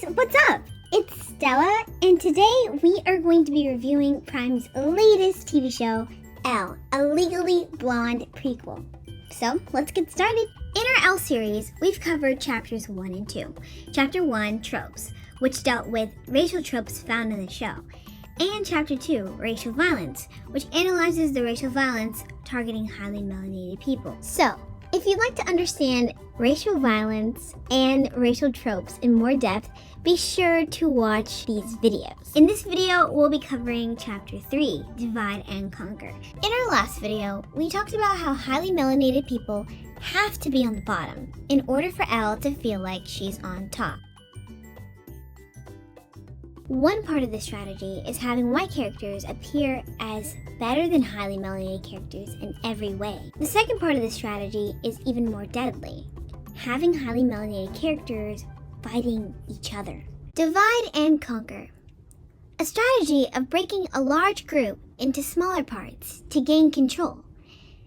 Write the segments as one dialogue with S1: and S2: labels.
S1: what's up? It's Stella, and today we are going to be reviewing Prime's latest TV show, Elle, a Legally Blonde prequel. So, let's get started. In our Elle series, we've covered chapters 1 and 2. Chapter 1, Tropes, which dealt with racial tropes found in the show, and Chapter 2, Racial Violence, which analyzes the racial violence targeting highly melanated people. So, if you'd like to understand racial violence and racial tropes in more depth, be sure to watch these videos. In this video, we'll be covering Chapter 3, Divide and Conquer. In our last video, we talked about how highly melanated people have to be on the bottom in order for Elle to feel like she's on top. One part of this strategy is having white characters appear as better than highly melanated characters in every way. The second part of this strategy is even more deadly, having highly melanated characters fighting each other. Divide and conquer. A strategy of breaking a large group into smaller parts to gain control,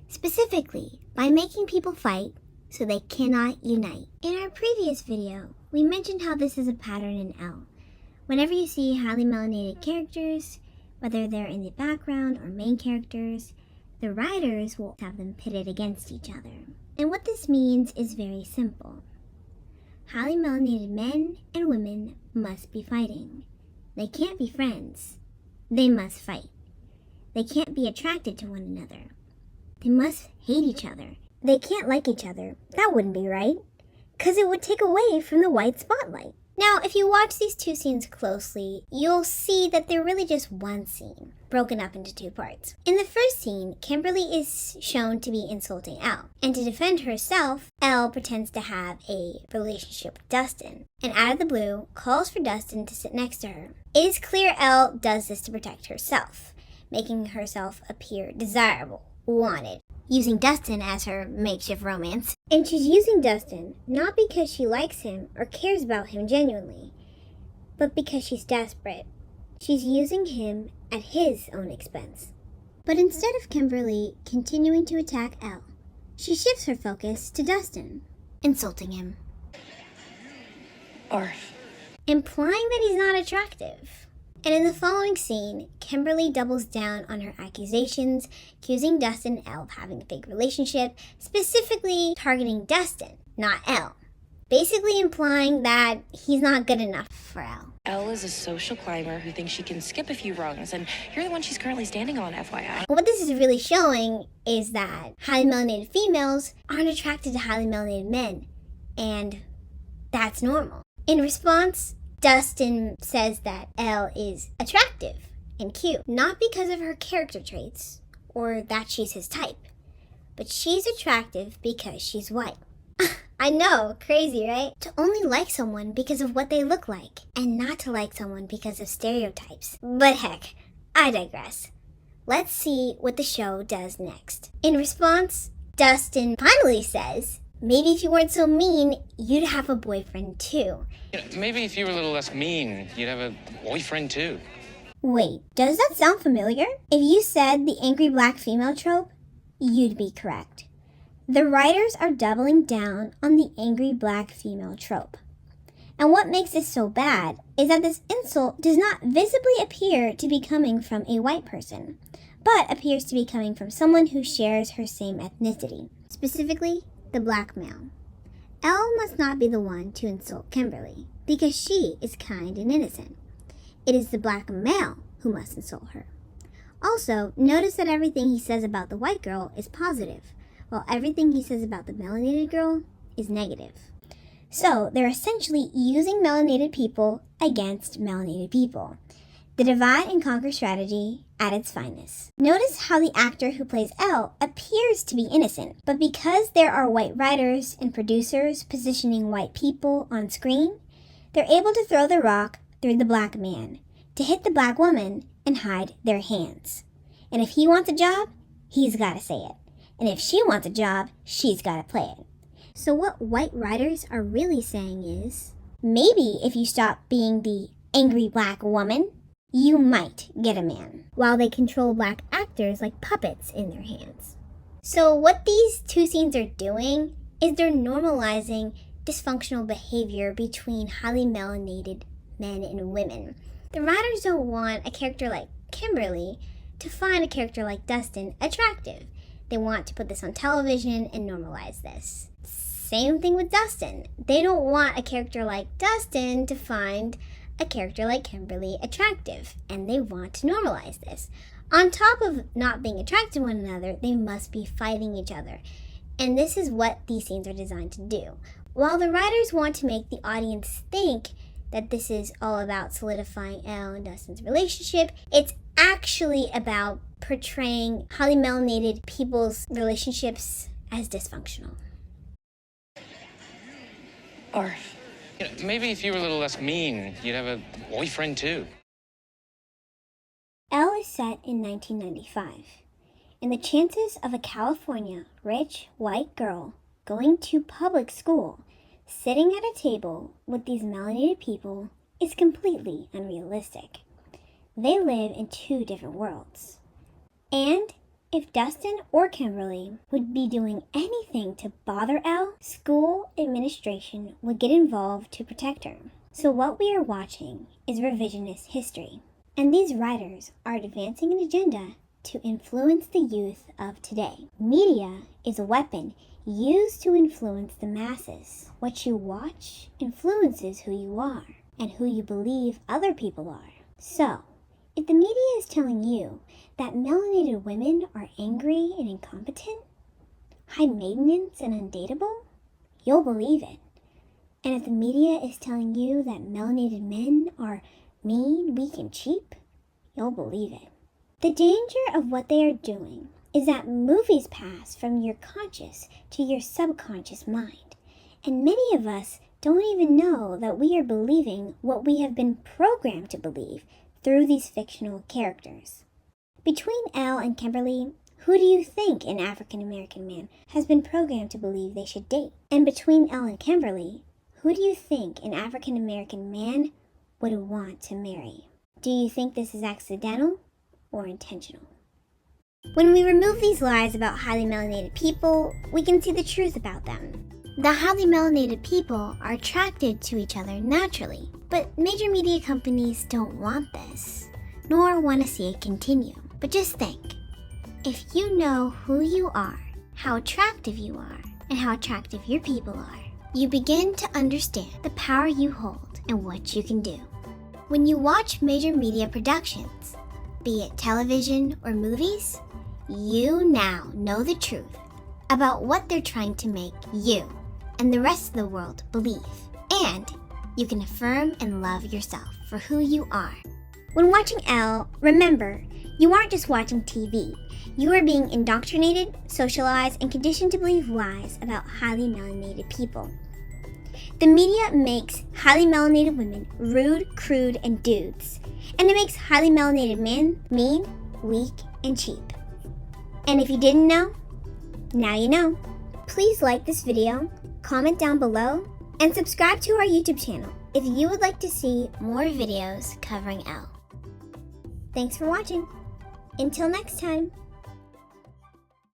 S1: specifically by making people fight so they cannot unite. In our previous video, we mentioned how this is a pattern in Elle. Whenever you see highly melanated characters, whether they're in the background or main characters, the writers will have them pitted against each other. And what this means is very simple. Highly melanated men and women must be fighting. They can't be friends. They must fight. They can't be attracted to one another. They must hate each other. They can't like each other. That wouldn't be right, because it would take away from the white spotlight. Now, if you watch these two scenes closely, you'll see that they're really just one scene, broken up into two parts. In the first scene, Kimberly is shown to be insulting Elle, and to defend herself, Elle pretends to have a relationship with Dustin, and out of the blue, calls for Dustin to sit next to her. It is clear Elle does this to protect herself, making herself appear desirable, wanted, using Dustin as her makeshift romance. And she's using Dustin not because she likes him or cares about him genuinely, but because she's desperate. She's using him at his own expense. But instead of Kimberly continuing to attack Elle, she shifts her focus to Dustin, insulting him.
S2: Arf.
S1: Implying that he's not attractive. And in the following scene, Kimberly doubles down on her accusations, accusing Dustin and Elle of having a fake relationship, specifically targeting Dustin, not Elle. Basically implying that he's not good enough for Elle.
S2: Elle is a social climber who thinks she can skip a few rungs, and you're the one she's currently standing on, FYI.
S1: What this is really showing is that highly melanated females aren't attracted to highly melanated men, and that's normal. In response, Dustin says that Elle is attractive and cute, not because of her character traits or that she's his type, but she's attractive because she's white. I know, crazy, right? To only like someone because of what they look like, and not to like someone because of stereotypes. But heck, I digress. Let's see what the show does next. In response, Dustin finally says, maybe if you weren't so mean, you'd have a boyfriend too.
S3: Maybe if you were a little less mean, you'd have a boyfriend too.
S1: Wait, does that sound familiar? If you said the angry black female trope, you'd be correct. The writers are doubling down on the angry black female trope. And what makes this so bad is that this insult does not visibly appear to be coming from a white person, but appears to be coming from someone who shares her same ethnicity, specifically the black male. Elle must not be the one to insult Kimberly, because she is kind and innocent. It is the black male who must insult her. Also, notice that everything he says about the white girl is positive, while everything he says about the melanated girl is negative. So, they're essentially using melanated people against melanated people. The divide and conquer strategy at its finest. Notice how the actor who plays Elle appears to be innocent, but because there are white writers and producers positioning white people on screen, they're able to throw the rock through the black man, to hit the black woman and hide their hands. And if he wants a job, he's gotta say it. And if she wants a job, she's gotta play it. So what white writers are really saying is, maybe if you stop being the angry black woman, you might get a man, while they control black actors like puppets in their hands. So what these two scenes are doing is they're normalizing dysfunctional behavior between highly melanated men and women. The writers don't want a character like Kimberly to find a character like Dustin attractive. They want to put this on television and normalize this. Same thing with Dustin. They don't want a character like Dustin to find a character like Kimberly attractive, and they want to normalize this. On top of not being attracted to one another, they must be fighting each other. And this is what these scenes are designed to do. While the writers want to make the audience think that this is all about solidifying Elle and Dustin's relationship, it's actually about portraying highly melanated people's relationships as dysfunctional.
S2: Arf.
S3: You know, maybe if you were a little less mean, you'd have a boyfriend too.
S1: Elle is set in 1995, and the chances of a California rich white girl going to public school, sitting at a table with these melanated people, is completely unrealistic. They live in two different worlds. And if Dustin or Kimberly would be doing anything to bother Elle, school administration would get involved to protect her. So what we are watching is revisionist history. And these writers are advancing an agenda to influence the youth of today. Media is a weapon used to influence the masses. What you watch influences who you are and who you believe other people are. So, if the media is telling you that melanated women are angry and incompetent, high maintenance and undateable, you'll believe it. And if the media is telling you that melanated men are mean, weak, and cheap, you'll believe it. The danger of what they are doing is that movies pass from your conscious to your subconscious mind. And many of us don't even know that we are believing what we have been programmed to believe through these fictional characters. Between Elle and Kimberly, who do you think an African American man has been programmed to believe they should date? And between Elle and Kimberly, who do you think an African American man would want to marry? Do you think this is accidental or intentional? When we remove these lies about highly melanated people, we can see the truth about them. The highly melanated people are attracted to each other naturally, but major media companies don't want this, nor want to see it continue. But just think, if you know who you are, how attractive you are, and how attractive your people are, you begin to understand the power you hold and what you can do. When you watch major media productions, be it television or movies, you now know the truth about what they're trying to make you and the rest of the world believe. And you can affirm and love yourself for who you are. When watching Elle, remember, you aren't just watching TV. You are being indoctrinated, socialized, and conditioned to believe lies about highly melanated people. The media makes highly melanated women rude, crude, and dudes. And it makes highly melanated men mean, weak, and cheap. And if you didn't know, now you know. Please like this video, comment down below, and subscribe to our YouTube channel if you would like to see more videos covering Elle. Thanks for watching. Until next time.